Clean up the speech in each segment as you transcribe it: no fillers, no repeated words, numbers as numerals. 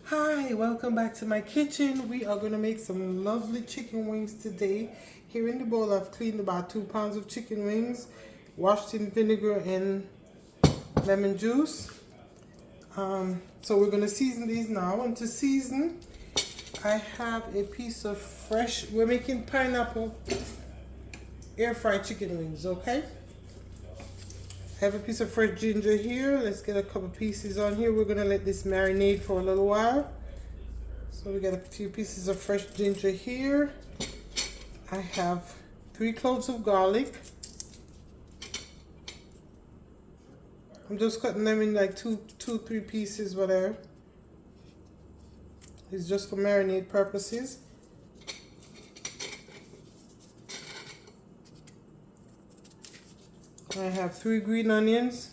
Hi, welcome back to my kitchen. We are going to make some lovely chicken wings today. Here in the bowl, I've cleaned about 2 pounds of chicken wings, washed in vinegar and lemon juice. So we're going to season these now. And to season, I have a piece of fresh, we're making pineapple air fried chicken wings, okay? I have a piece of fresh ginger here. Let's get a couple pieces on here. We're going to let this marinate for a little while. So we got a few pieces of fresh ginger here. I have 3 cloves of garlic. I'm just cutting them in like two, 3 pieces, whatever. It's just for marinade purposes. I have 3 green onions,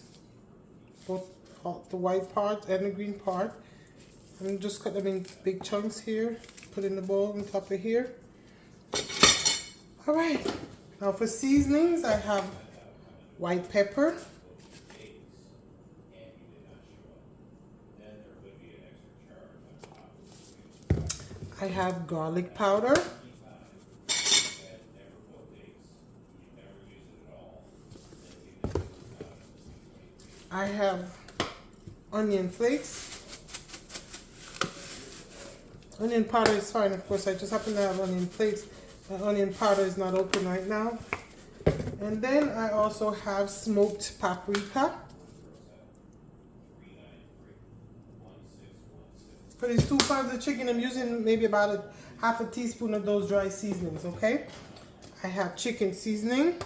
both the white part and the green part. I'm just cut them in big chunks here, put in the bowl on top of here. All right, now for seasonings, I have white pepper. I have garlic powder. I have onion flakes. Onion powder is fine, of course. I just happen to have onion flakes. My onion powder is not open right now. And then I also have smoked paprika. For these 2 pounds of chicken, I'm using maybe about a half a teaspoon of those dry seasonings, okay? I have chicken seasoning.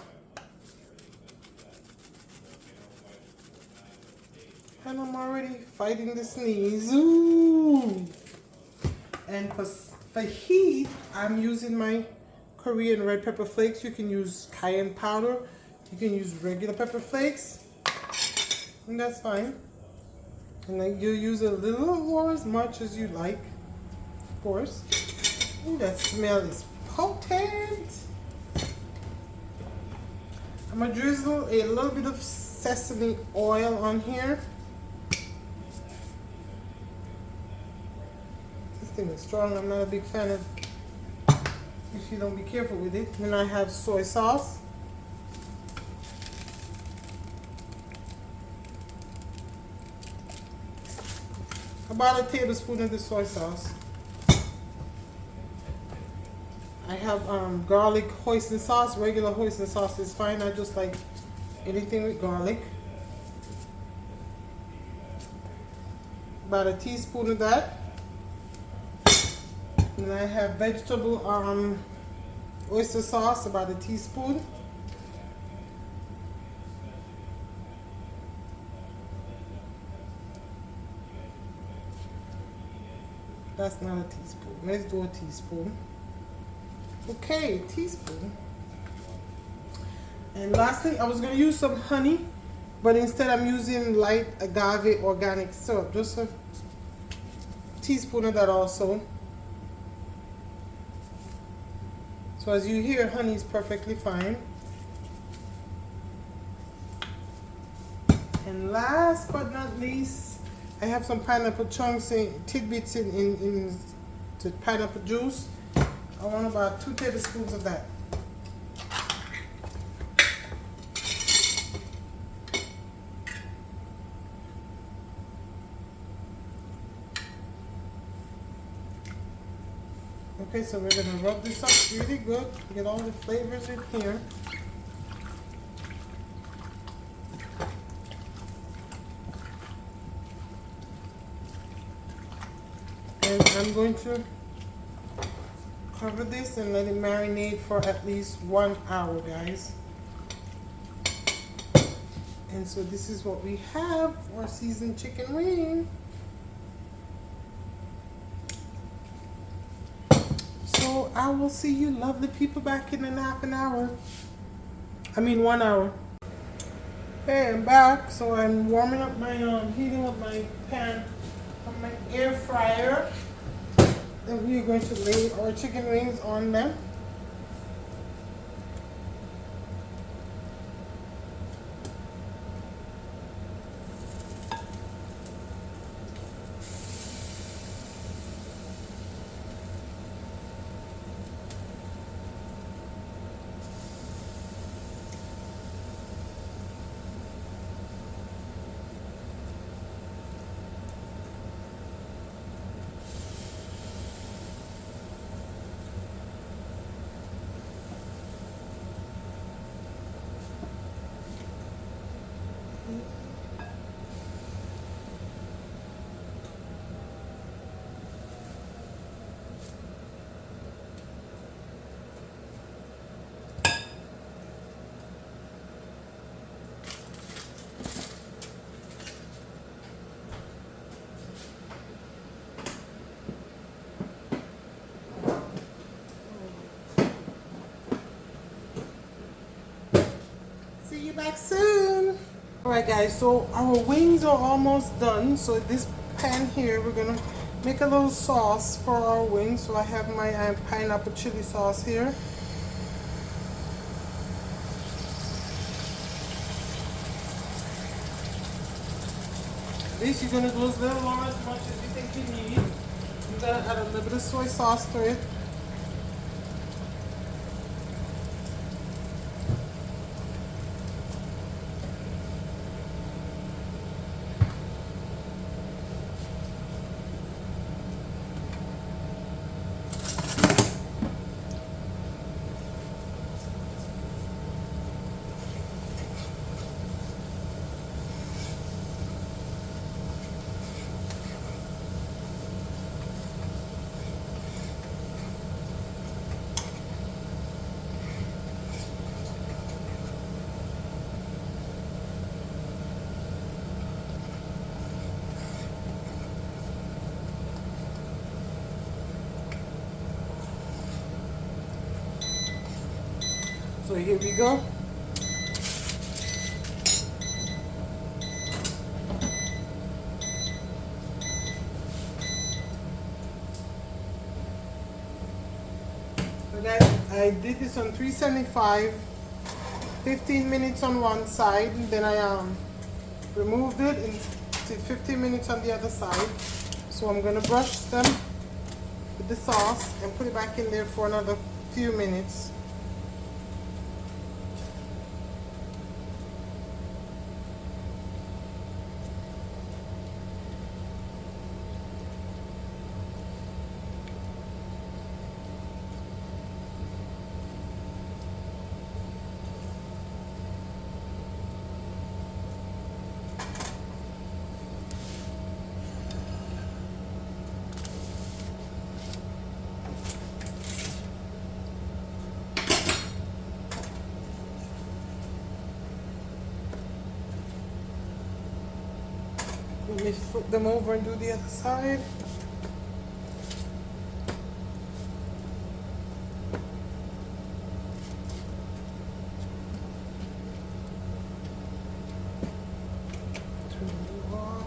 And I'm already fighting the sneeze. Ooh. And for heat, I'm using my Korean red pepper flakes. You can use cayenne powder. You can use regular pepper flakes. And that's fine. And then you use a little or as much as you like, of course. Ooh, that smell is potent. I'm gonna drizzle a little bit of sesame oil on here. This thing is strong. I'm not a big fan of if you don't be careful with it. Then I have soy sauce. About a tablespoon of the soy sauce. I have garlic hoisin sauce. Regular hoisin sauce is fine. I just like anything with garlic. About a teaspoon of that. And I have vegetable oyster sauce, about a teaspoon. That's not a teaspoon. Let's do a teaspoon. Okay, teaspoon. And lastly, I was going to use some honey, but instead I'm using light agave organic syrup. Just a teaspoon of that also. So as you hear, honey is perfectly fine. And last but not least, I have some pineapple chunks and tidbits in the pineapple juice. I want about 2 tablespoons of that. Okay, so we're gonna rub this up really good, get all the flavors in here. And I'm going to cover this and let it marinate for at least 1 hour, guys. And so this is what we have for seasoned chicken wing. So I will see you lovely people back in half an hour. I mean 1 hour. Hey, I'm back. So I'm warming up my, heating up my pan on my air fryer. And we are going to lay our chicken wings on them. you back soon. Alright guys, so our wings are almost done. So this pan here, we're gonna make a little sauce for our wings. So I have my pineapple chili sauce here. This you're gonna do as little or as much as you think you need. I'm gonna add a little bit of soy sauce to it. So here we go. So guys, I did this on 375, 15 minutes on one side, and then I removed it and did 15 minutes on the other side. So I'm gonna brush them with the sauce and put it back in there for another few minutes. Let me flip them over and do the other side. Turn it off.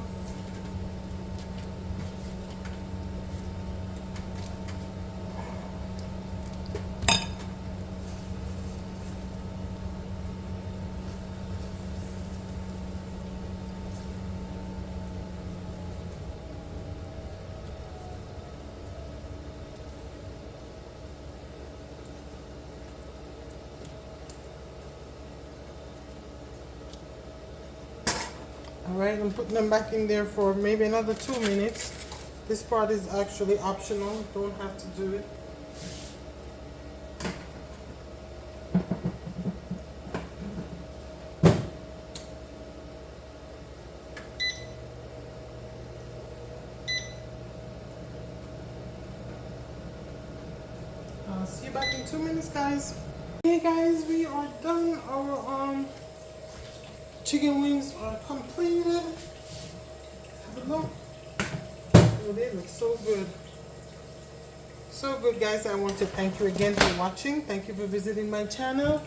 Alright, I'm putting them back in there for maybe another 2 minutes. This part is actually optional, don't have to do it. I'll see you back in 2 minutes, guys. Hey guys, we are done. Our chicken wings are completed. Have a look. Oh, they look so good. So good, guys. I want to thank you again for watching. Thank you for visiting my channel.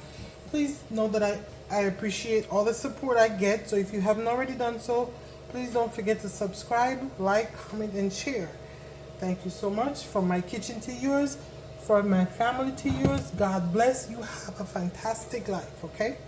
Please know that I appreciate all the support I get. So if you haven't already done so, please don't forget to subscribe, like, comment, and share. Thank you so much. From my kitchen to yours, from my family to yours. God bless. You have a fantastic life, okay?